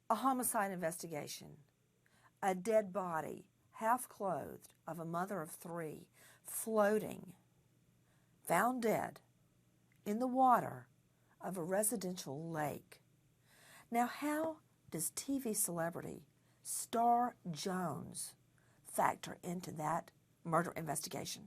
A homicide investigation. A dead body, half clothed, of a mother of 3, floating, found dead in the water of a residential lake. Now, how does TV celebrity Star Jones factor into that murder investigation?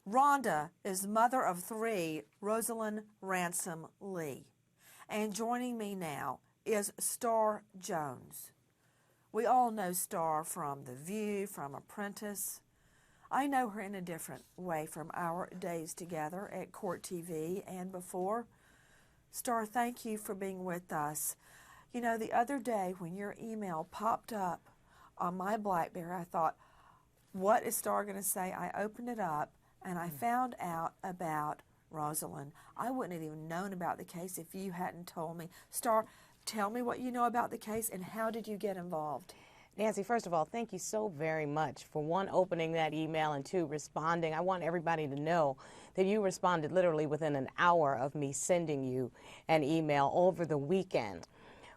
Rhonda is mother of 3, Rosalind Ransom Lee. And joining me now is Star Jones. We all know Star from The View, from Apprentice. I know her in a different way from our days together at Court TV and before. Star, thank you for being with us. You know, the other day when your email popped up on my BlackBerry, I thought, what is Star going to say? I opened it up and I found out about Rosalind. I wouldn't have even known about the case if you hadn't told me. Star, tell me what you know about the case and how did you get involved? Nancy, first of all, thank you so very much for, 1, opening that email, and 2, responding. I want everybody to know that you responded literally within an hour of me sending you an email over the weekend,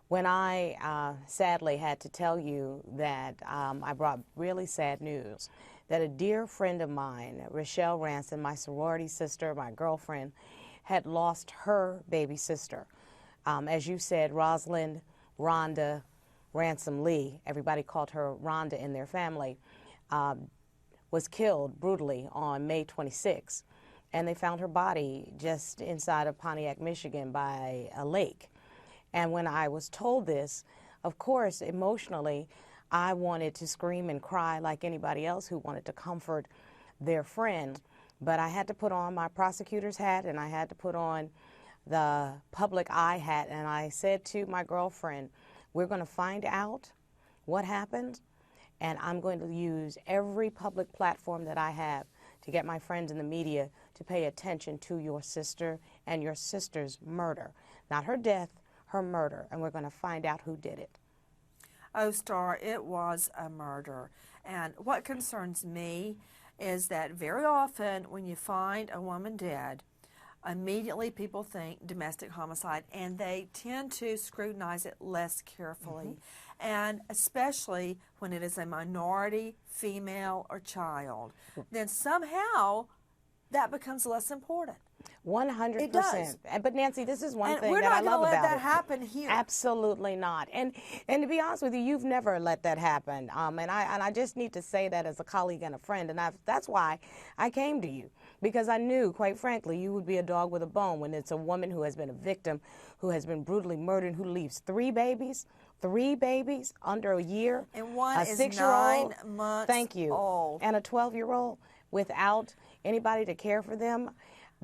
when I sadly had to tell you that I brought really sad news, that a dear friend of mine, Rochelle Ransom, my sorority sister, my girlfriend, had lost her baby sister. As you said, Rosalind Rhonda Ransom Lee, everybody called her Rhonda in their family, was killed brutally on May 26. And they found her body just inside of Pontiac, Michigan by a lake. And when I was told this, of course, emotionally, I wanted to scream and cry like anybody else who wanted to comfort their friend. But I had to put on my prosecutor's hat and I had to put on the public eye hat. And I said to my girlfriend, we're going to find out what happened, and I'm going to use every public platform that I have to get my friends in the media to pay attention to your sister and your sister's murder. Not her death, her murder, and we're going to find out who did it. Oh, Star, it was a murder. And what concerns me is that very often when you find a woman dead, immediately people think domestic homicide, and they tend to scrutinize it less carefully. And especially when it is a minority, female, or child, then somehow that becomes less important. 100%. It does. But Nancy, this is one And thing we're that I not love going to let about that it. happen here. Absolutely not. And to be honest with you, you've never let that happen. And I just need to say that as a colleague and a friend. And that's why I came to you, because I knew, quite frankly, you would be a dog with a bone when it's a woman who has been a victim, who has been brutally murdered, who leaves 3 babies under a year, and one a is 6-year-old, 9 months thank you, old, and a 12-year-old without anybody to care for them.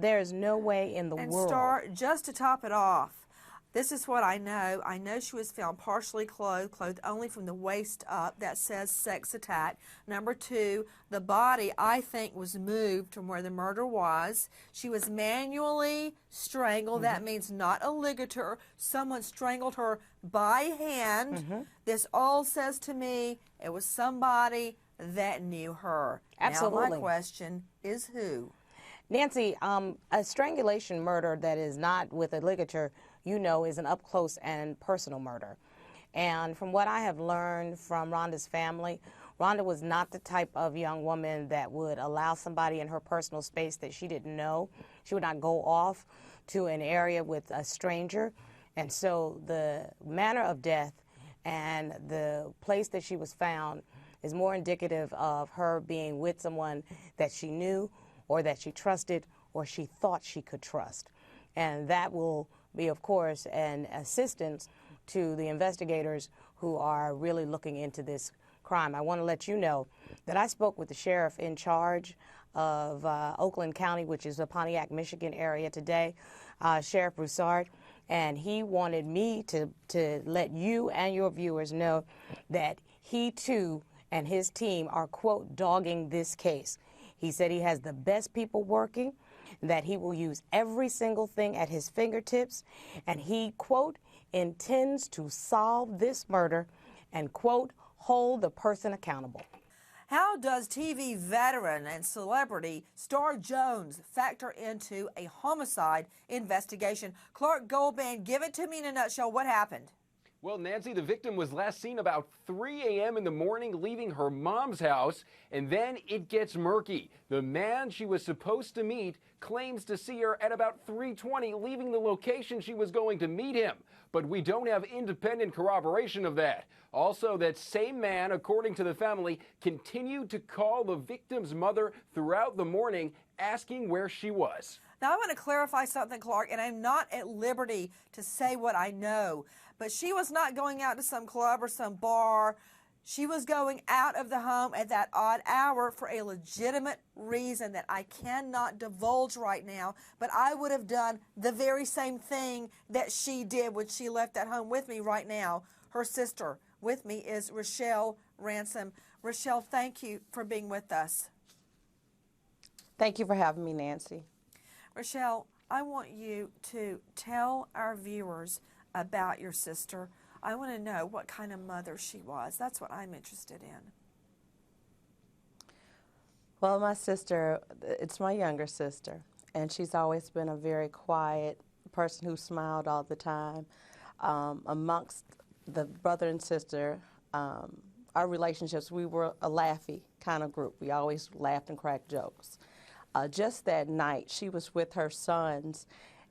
There's no way in the world. And Star, just to top it off, this is what I know. I know she was found partially clothed only from the waist up. That says sex attack. Number 2, the body, I think, was moved from where the murder was. She was manually strangled. That means not a ligature. Someone strangled her by hand. This all says to me it was somebody that knew her. Absolutely. Now my question is who? Nancy, a strangulation murder that is not with a ligature, you know, is an up-close and personal murder. And from what I have learned from Rhonda's family, Rhonda was not the type of young woman that would allow somebody in her personal space that she didn't know. She would not go off to an area with a stranger. And so the manner of death and the place that she was found is more indicative of her being with someone that she knew, or that she trusted, or she thought she could trust. And that will be, of course, an assistance to the investigators who are really looking into this crime. I want to let you know that I spoke with the sheriff in charge of Oakland County, which is the Pontiac, Michigan area today, Sheriff Broussard, and he wanted me to let you and your viewers know that he too and his team are, quote, dogging this case. He said he has the best people working. that he will use every single thing at his fingertips, and he, quote, intends to solve this murder and, quote, hold the person accountable. How does TV veteran and celebrity Star Jones factor into a homicide investigation? Clark Goldman, give it to me in a nutshell. What happened? Well, Nancy, the victim was last seen about 3 a.m. in the morning leaving her mom's house, and then it gets murky. The man she was supposed to meet claims to see her at about 3:20 leaving the location she was going to meet him, but we don't have independent corroboration of that. Also, that same man, according to the family, continued to call the victim's mother throughout the morning, asking where she was. Now, I want to clarify something, Clark, and I'm not at liberty to say what I know, but she was not going out to some club or some bar. She was going out of the home at that odd hour for a legitimate reason that I cannot divulge right now, but I would have done the very same thing that she did when she left that home with me right now. Her sister with me is Rochelle Ransom. Rochelle, thank you for being with us. Thank you for having me, Nancy. Rochelle, I want you to tell our viewers about your sister. I want to know what kind of mother she was. That's what I'm interested in. Well, my sister, it's my younger sister, and she's always been a very quiet person who smiled all the time. Amongst the brother and sister, our relationships, we were a laughy kind of group. We always laughed and cracked jokes. Just that night, she was with her sons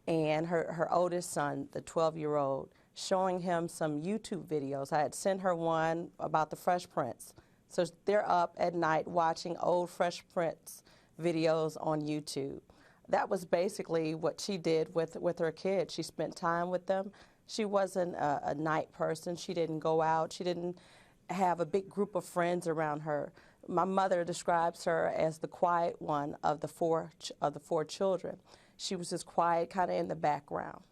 and her oldest son, the 12-year-old, showing him some YouTube videos. I had sent her one about the Fresh Prince. So they're up at night watching old Fresh Prince videos on YouTube. That was basically what she did with her kids. She spent time with them. She wasn't a night person. She didn't go out. She didn't have a big group of friends around her. My mother describes her as the quiet one of the four children. She was just quiet, kind of in the background.